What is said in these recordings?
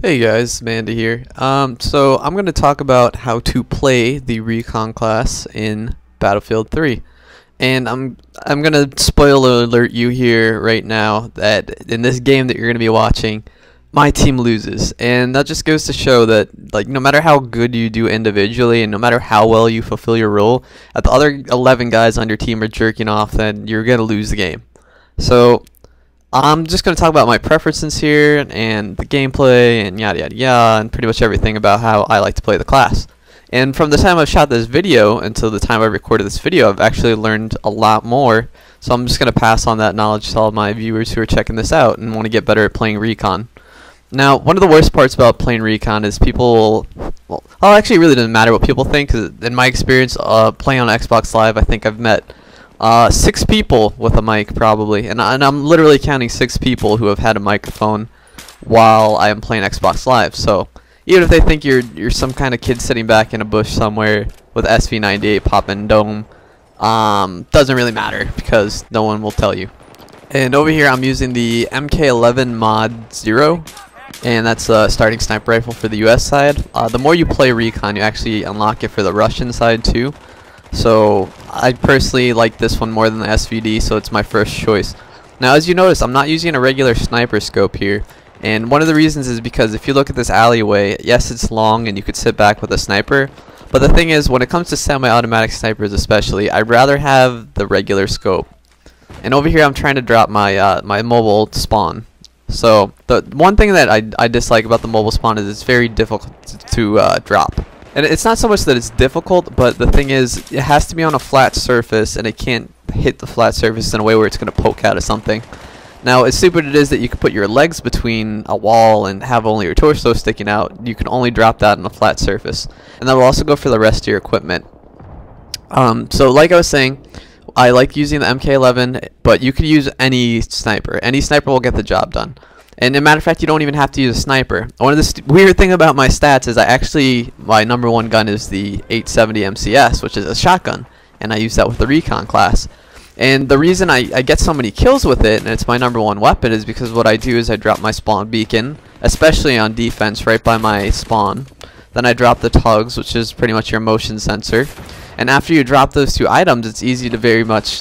Hey guys, Amanda here. So I'm going to talk about how to play the Recon class in Battlefield 3. And I'm going to spoiler alert you here right now that in this game that you're going to be watching, my team loses. And that just goes to show that no matter how good you do individually and no matter how well you fulfill your role, if the other 11 guys on your team are jerking off, then you're going to lose the game. So I'm just going to talk about my preferences here and the gameplay and yada yada yada and pretty much everything about how I like to play the class. And from the time I've shot this video until the time I recorded this video, I've actually learned a lot more. So I'm just going to pass on that knowledge to all my viewers who are checking this out and want to get better at playing Recon. Now, one of the worst parts about playing Recon is people, well, actually it really doesn't matter what people think, because in my experience playing on Xbox Live, I think I've met 6 people with a mic probably, and I'm literally counting 6 people who have had a microphone while I am playing Xbox Live. So even if they think you're some kind of kid sitting back in a bush somewhere with SV98 popping dome, doesn't really matter because no one will tell you. And over here I'm using the MK11 Mod 0, and that's a starting sniper rifle for the US side. The more you play Recon, you actually unlock it for the Russian side too. So I personally like this one more than the SVD, so it's my first choice. Now, as you notice, I'm not using a regular sniper scope here, and one of the reasons is because if you look at this alleyway, yes, it's long and you could sit back with a sniper, but the thing is, when it comes to semi-automatic snipers especially, I'd rather have the regular scope. And over here I'm trying to drop my my mobile spawn. So the one thing that I dislike about the mobile spawn is it's very difficult to drop. And it's not so much that it's difficult, but the thing is, it has to be on a flat surface, and it can't hit the flat surface in a way where it's going to poke out of something. Now, as stupid it is that you can put your legs between a wall and have only your torso sticking out, you can only drop that on a flat surface. And that will also go for the rest of your equipment. So like I was saying, I like using the MK11, but you could use any sniper. Any sniper will get the job done. And as a matter of fact, you don't even have to use a sniper. One of the weird thing about my stats is my number one gun is the 870 MCS, which is a shotgun, and I use that with the Recon class. And the reason I get so many kills with it, and it's my number one weapon, is because what I do is I drop my spawn beacon, especially on defense, right by my spawn. Then I drop the tugs, which is pretty much your motion sensor. And after you drop those 2 items, it's easy to very much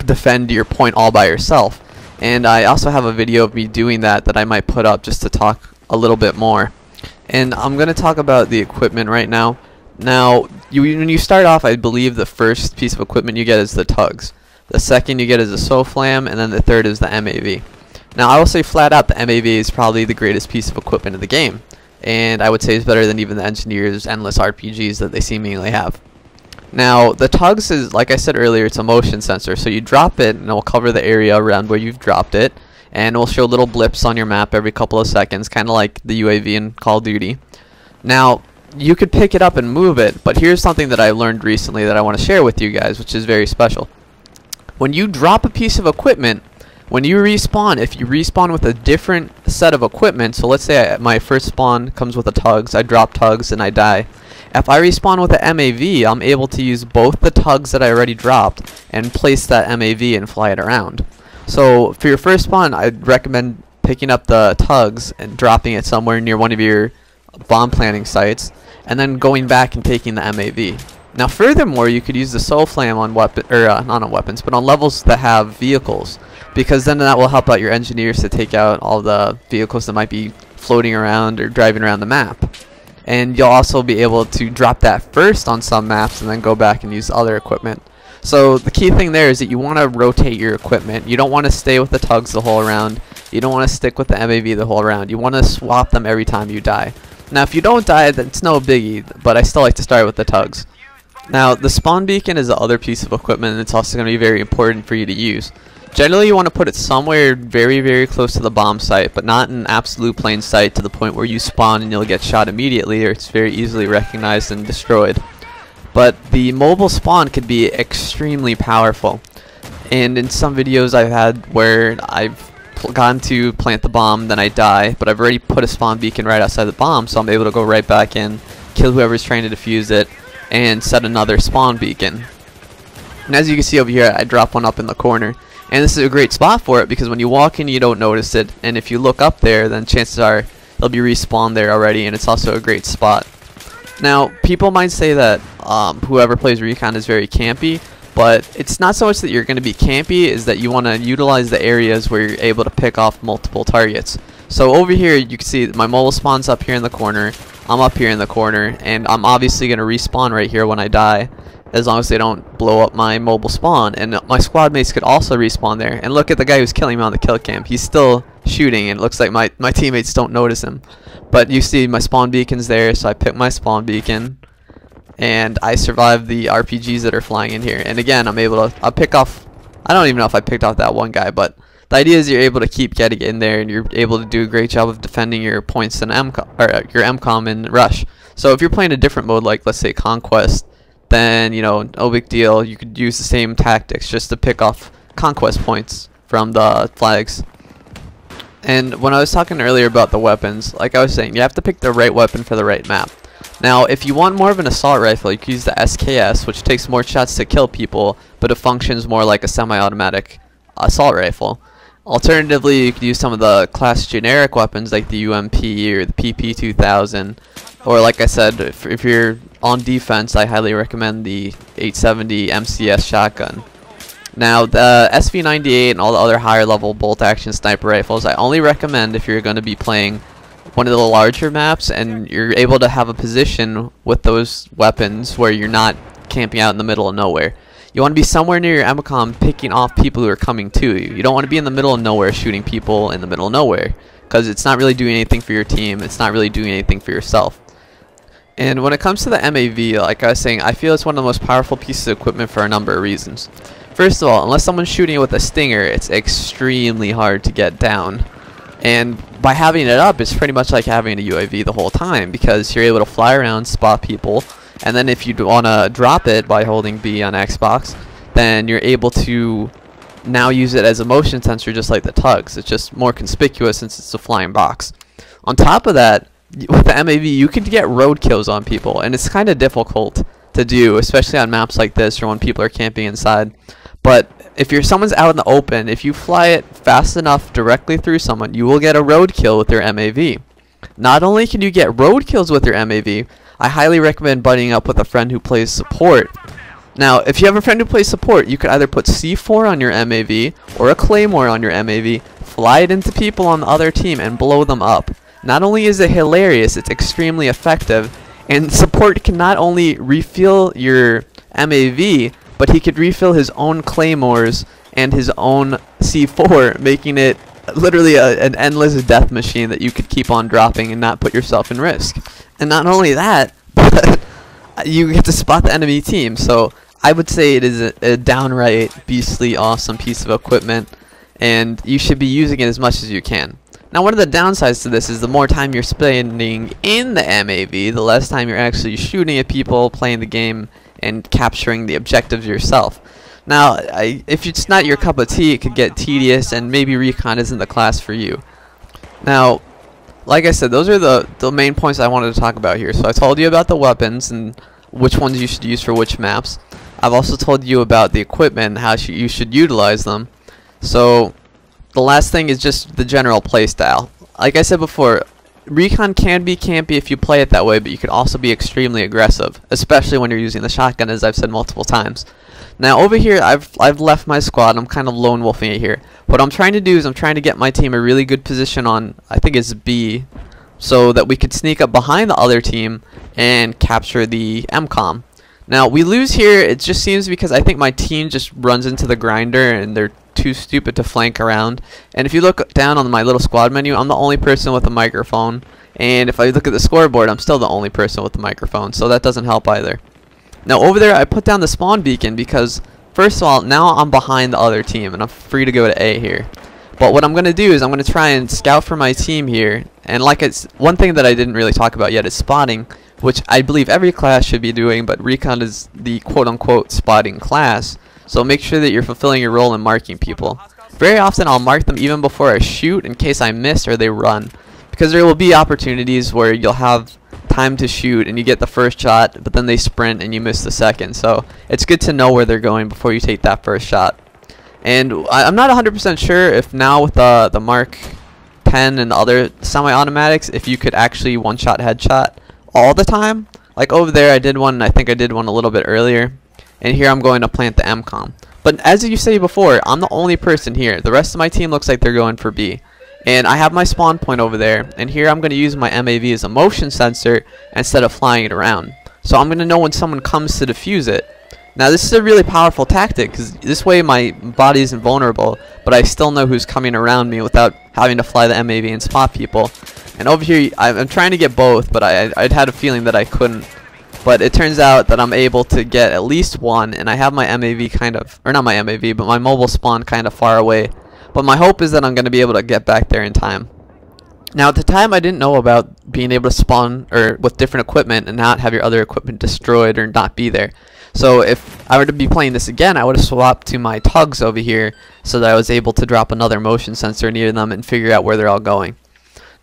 defend your point all by yourself. And I also have a video of me doing that I might put up just to talk a little bit more. And I'm going to talk about the equipment right now. Now, when you start off, I believe the first piece of equipment you get is the tugs. The second you get is the SOFLAM, and then the third is the MAV. Now, I will say flat out the MAV is probably the greatest piece of equipment in the game. And I would say it's better than even the Engineer's endless RPGs that they seemingly have. Now, the tugs is, like I said earlier, it's a motion sensor, so you drop it and it will cover the area around where you've dropped it, and it will show little blips on your map every couple of seconds, kind of like the UAV in Call of Duty. Now, you could pick it up and move it, but here's something that I learned recently that I want to share with you guys, which is very special. When you drop a piece of equipment, when you respawn, if you respawn with a different set of equipment, so let's say my first spawn comes with the tugs, I drop tugs and I die. If I respawn with the MAV, I'm able to use both the tugs that I already dropped and place that MAV and fly it around. So for your first spawn, I'd recommend picking up the tugs and dropping it somewhere near one of your bomb planting sites, and then going back and taking the MAV. Now furthermore, you could use the SOFLAM on not on weapons, but on levels that have vehicles, because then that will help out your engineers to take out all the vehicles that might be floating around or driving around the map. And you'll also be able to drop that first on some maps and then go back and use other equipment. So the key thing there is that you want to rotate your equipment. You don't want to stay with the tugs the whole round. You don't want to stick with the MAV the whole round. You want to swap them every time you die. Now if you don't die, then it's no biggie, but I still like to start with the tugs. Now the spawn beacon is the other piece of equipment, and it's also going to be very important for you to use. Generally, you want to put it somewhere very, very close to the bomb site, but not in absolute plain sight to the point where you spawn and you'll get shot immediately, or it's very easily recognized and destroyed. But the mobile spawn could be extremely powerful. And in some videos I've had where I've gone to plant the bomb, then I die, but I've already put a spawn beacon right outside the bomb, so I'm able to go right back in, kill whoever's trying to defuse it, and set another spawn beacon. And as you can see over here, I drop one up in the corner. And this is a great spot for it because when you walk in, you don't notice it, and if you look up there, then chances are they'll be respawned there already, and it's also a great spot. Now, people might say that whoever plays Recon is very campy, but it's not so much that you're going to be campy, is that you want to utilize the areas where you're able to pick off multiple targets. So over here, you can see my mobile spawn's up here in the corner, I'm up here in the corner, and I'm obviously going to respawn right here when I die, as long as they don't blow up my mobile spawn. And my squad mates could also respawn there. And look at the guy who's killing me on the kill cam. He's still shooting, and it looks like my teammates don't notice him. But you see my spawn beacon's there, so I pick my spawn beacon, and I survive the RPGs that are flying in here. And again, I'll pick off, I don't even know if I picked off that one guy, but the idea is you're able to keep getting in there, and you're able to do a great job of defending your points in your MCOM and Rush. So if you're playing a different mode, like let's say Conquest, then no big deal. You could use the same tactics just to pick off Conquest points from the flags. And when I was talking earlier about the weapons, like I was saying, you have to pick the right weapon for the right map. Now, if you want more of an assault rifle, you can use the SKS, which takes more shots to kill people, but it functions more like a semi-automatic assault rifle. Alternatively, you could use some of the class generic weapons like the UMP or the PP2000, or like I said, if you're on defense, I highly recommend the 870 MCS shotgun. Now, the SV98 and all the other higher level bolt action sniper rifles, I only recommend if you're going to be playing one of the larger maps and you're able to have a position with those weapons where you're not camping out in the middle of nowhere. You want to be somewhere near your MCOM picking off people who are coming to you. You don't want to be in the middle of nowhere shooting people in the middle of nowhere, because it's not really doing anything for your team, it's not really doing anything for yourself. And when it comes to the MAV, like I was saying, I feel it's one of the most powerful pieces of equipment for a number of reasons. First of all, unless someone's shooting it with a stinger, it's extremely hard to get down. And by having it up, it's pretty much like having a UAV the whole time, because you're able to fly around, spot people, and then if you want to drop it by holding B on Xbox, then you're able to now use it as a motion sensor just like the tugs. It's just more conspicuous since it's a flying box. On top of that, with the MAV, you can get road kills on people, and it's kind of difficult to do, especially on maps like this or when people are camping inside. But if someone's out in the open, if you fly it fast enough directly through someone, you will get a road kill with your MAV. Not only can you get road kills with your MAV, I highly recommend buddying up with a friend who plays support. Now, if you have a friend who plays support, you could either put C4 on your MAV or a Claymore on your MAV, fly it into people on the other team, and blow them up. Not only is it hilarious, it's extremely effective, and support can not only refill your MAV, but he could refill his own Claymores and his own C4, making it literally an endless death machine that you could keep on dropping and not put yourself in risk. And not only that, but you get to spot the enemy team. So I would say it is a downright beastly awesome piece of equipment, and you should be using it as much as you can. Now, one of the downsides to this is the more time you're spending in the MAV, the less time you're actually shooting at people, playing the game, and capturing the objectives yourself. Now, if it's not your cup of tea, it could get tedious, and maybe Recon isn't the class for you. Now, like I said, those are the main points I wanted to talk about here. So I told you about the weapons and which ones you should use for which maps. I've also told you about the equipment and how you should utilize them. So the last thing is just the general playstyle. Like I said before, Recon can be campy if you play it that way, but you can also be extremely aggressive, especially when you're using the shotgun, as I've said multiple times. Now over here, I've left my squad. I'm kind of lone wolfing it here. What I'm trying to do is I'm trying to get my team a really good position on, I think it's B, so that we could sneak up behind the other team and capture the MCOM. Now we lose here, it just seems because I think my team just runs into the grinder and they're too stupid to flank around. And if you look down on my little squad menu, I'm the only person with a microphone, and if I look at the scoreboard, I'm still the only person with the microphone, so that doesn't help either. Now over there, I put down the spawn beacon because, first of all, now I'm behind the other team and I'm free to go to A here. But what I'm going to do is I'm going to try and scout for my team here, and like it's one thing that I didn't really talk about yet is spotting, which I believe every class should be doing, but Recon is the quote-unquote spotting class. So make sure that you're fulfilling your role in marking people. Very often I'll mark them even before I shoot in case I miss or they run, because there will be opportunities where you'll have time to shoot and you get the first shot, but then they sprint and you miss the second. So it's good to know where they're going before you take that first shot. And I'm not 100% sure if now with the mark 10 and the other semi-automatics if you could actually one-shot headshot all the time. Like over there I did one, I think I did one a little bit earlier, and here I'm going to plant the MCOM. But as you say before, I'm the only person here. The rest of my team looks like they're going for B. And I have my spawn point over there, and here I'm going to use my MAV as a motion sensor instead of flying it around. So I'm going to know when someone comes to defuse it. Now this is a really powerful tactic, because this way my body isn't vulnerable, but I still know who's coming around me without having to fly the MAV and spot people. And over here, I'm trying to get both, but I'd had a feeling that I couldn't. But it turns out that I'm able to get at least one, and I have my MAV kind of, or not my MAV, but my mobile spawn kind of far away. But my hope is that I'm going to be able to get back there in time. Now at the time I didn't know about being able to spawn or with different equipment and not have your other equipment destroyed or not be there. So if I were to be playing this again, I would have swapped to my tugs over here so that I was able to drop another motion sensor near them and figure out where they're all going.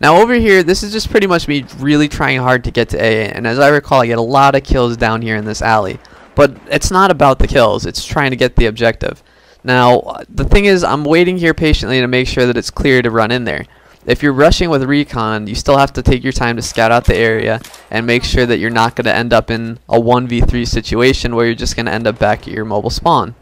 Now over here, this is just pretty much me really trying hard to get to A, and as I recall, I get a lot of kills down here in this alley. But it's not about the kills, it's trying to get the objective. Now, the thing is, I'm waiting here patiently to make sure that it's clear to run in there. If you're rushing with Recon, you still have to take your time to scout out the area and make sure that you're not going to end up in a 1v3 situation where you're just going to end up back at your mobile spawn.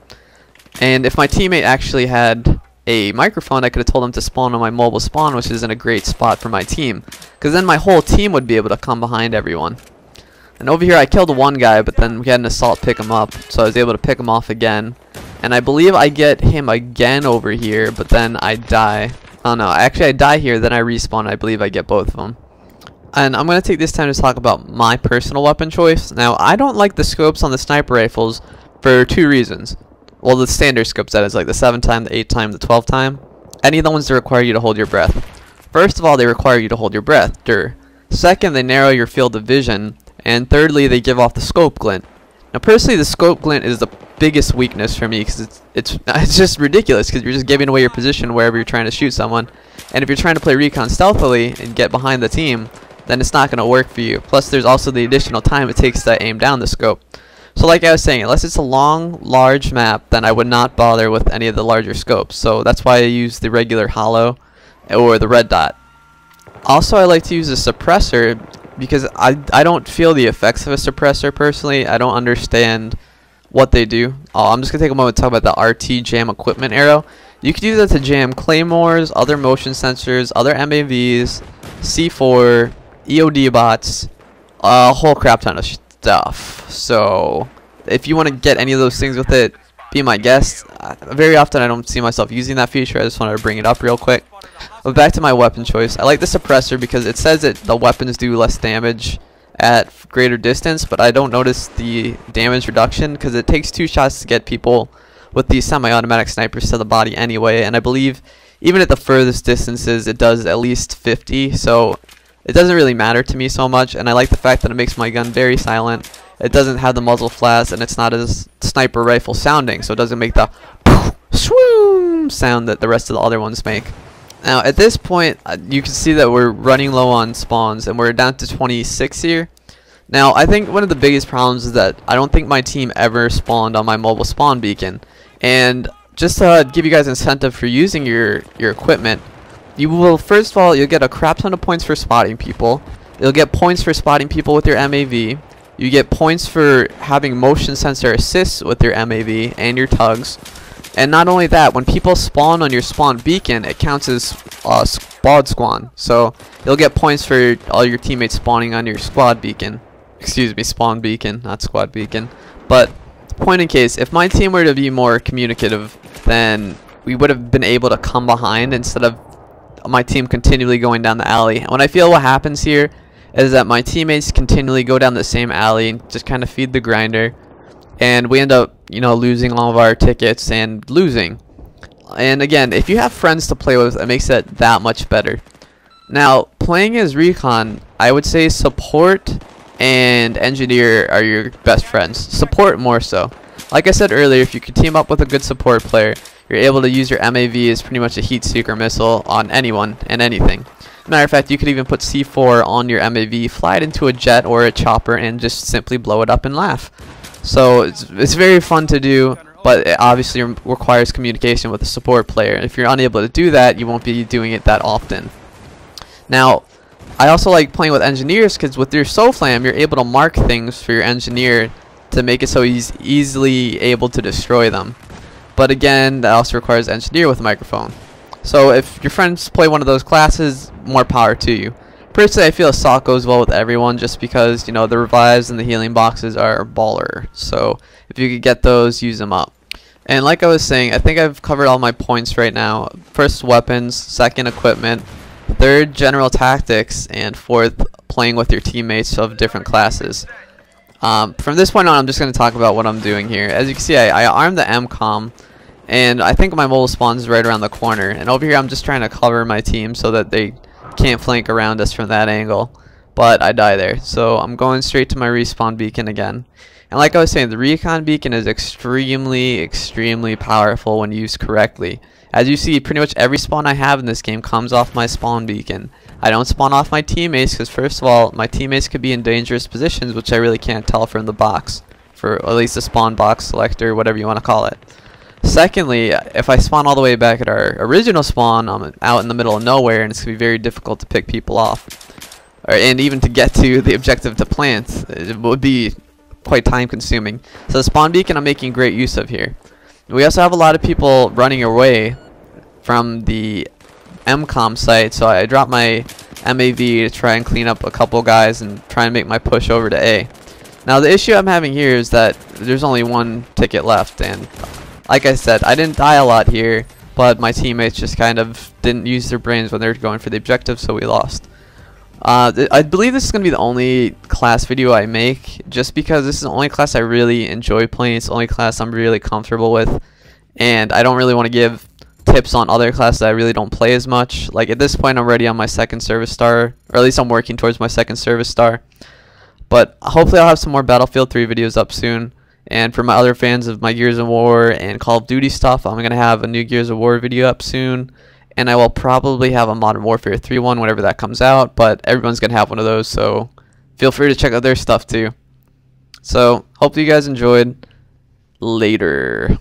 And if my teammate actually had a microphone, I could have told him to spawn on my mobile spawn, which isn't a great spot for my team, because then my whole team would be able to come behind everyone. And over here I killed one guy, but then we had an assault pick him up, so I was able to pick him off again. And I believe I get him again over here, but then I die. Oh no, actually I die here, then I respawn. I believe I get both of them. And I'm going to take this time to talk about my personal weapon choice. Now, I don't like the scopes on the sniper rifles for two reasons. Well, the standard scopes, that is, like the 7 time, the 8 time, the 12 time. Any of the ones that require you to hold your breath. First of all, they require you to hold your breath. Second, they narrow your field of vision. And thirdly, they give off the scope glint. Now, personally, the scope glint is the biggest weakness for me, because it's just ridiculous, because you're just giving away your position wherever you're trying to shoot someone. And if you're trying to play Recon stealthily and get behind the team, then it's not going to work for you. Plus, there's also the additional time it takes to aim down the scope. So like I was saying, unless it's a long, large map, then I would not bother with any of the larger scopes. So that's why I use the regular hollow or the red dot. Also, I like to use a suppressor because I don't feel the effects of a suppressor personally. I don't understand what they do. I'm just going to take a moment to talk about the RT jam equipment arrow. You can use that to jam claymores, other motion sensors, other MAVs, C4, EOD bots, a whole crap ton of stuff. So if you want to get any of those things with it, be my guest. Very often I don't see myself using that feature. I just wanted to bring it up real quick. But back to my weapon choice. I like the suppressor because it says that the weapons do less damage at greater distance, but I don't notice the damage reduction because it takes 2 shots to get people with these semi-automatic snipers to the body anyway, and I believe even at the furthest distances it does at least 50, so it doesn't really matter to me so much. And I like the fact that it makes my gun very silent. It doesn't have the muzzle flash, and it's not as sniper rifle sounding, so it doesn't make the swoom sound that the rest of the other ones make. Now at this point you can see that we're running low on spawns and we're down to 26 here. Now I think one of the biggest problems is that I don't think my team ever spawned on my mobile spawn beacon. And just to give you guys incentive for using your equipment, you will, first of all, you'll get a crap ton of points for spotting people. You'll get points for spotting people with your MAV. You get points for having motion sensor assists with your MAV and your tugs. And not only that, when people spawn on your spawn beacon, it counts as squad spawn. So you'll get points for all your teammates spawning on your squad beacon. Excuse me, spawn beacon, not squad beacon. But point in case, if my team were to be more communicative, then we would have been able to come behind instead of my team continually going down the alley. And when I feel what happens here is that my teammates continually go down the same alley and just kind of feed the grinder, and we end up, you know, losing all of our tickets and losing. And again, if you have friends to play with, it makes it that much better. Now, playing as Recon, I would say support and engineer are your best friends. Support more so. Like I said earlier, if you can team up with a good support player, you're able to use your MAV as pretty much a heat seeker missile on anyone and anything. Matter of fact, you could even put C4 on your MAV, fly it into a jet or a chopper, and just simply blow it up and laugh. So it's very fun to do, but it obviously requires communication with a support player. If you're unable to do that, you won't be doing it that often. Now, I also like playing with engineers because with your SoFlam, you're able to mark things for your engineer to make it so he's easily able to destroy them. But again, that also requires engineer with a microphone. So if your friends play one of those classes, more power to you. Personally, I feel assault goes well with everyone just because, you know, the revives and the healing boxes are baller. So if you could get those, use them up. And like I was saying, I think I've covered all my points right now. First, weapons. Second, equipment. Third, general tactics. And fourth, playing with your teammates of different classes. From this point on, I'm just going to talk about what I'm doing here. As you can see, I armed the MCOM. And I think my mobile spawn is right around the corner. And over here, I'm just trying to cover my team so that they can't flank around us from that angle. But I die there. So I'm going straight to my respawn beacon again. And like I was saying, the Recon beacon is extremely powerful when used correctly. As you see, pretty much every spawn I have in this game comes off my spawn beacon. I don't spawn off my teammates because first of all, my teammates could be in dangerous positions, which I really can't tell from the box. For at least the spawn box selector, whatever you want to call it. Secondly, if I spawn all the way back at our original spawn, I'm out in the middle of nowhere and it's going to be very difficult to pick people off. And even to get to the objective to plant, it would be quite time consuming. So the spawn beacon I'm making great use of here. We also have a lot of people running away from the MCOM site, so I dropped my MAV to try and clean up a couple guys and try and make my push over to A. Now the issue I'm having here is that there's only one ticket left, and like I said, I didn't die a lot here, but my teammates just kind of didn't use their brains when they were going for the objective, so we lost. I believe this is going to be the only class video I make, just because this is the only class I really enjoy playing. It's the only class I'm really comfortable with, and I don't really want to give tips on other classes I really don't play as much. Like at this point, I'm already on my second service star, or at least I'm working towards my second service star. But hopefully I'll have some more Battlefield 3 videos up soon. And for my other fans of my Gears of War and Call of Duty stuff, I'm going to have a new Gears of War video up soon. And I will probably have a Modern Warfare 3 one whenever that comes out, but everyone's going to have one of those, so feel free to check out their stuff too. So, hope you guys enjoyed. Later.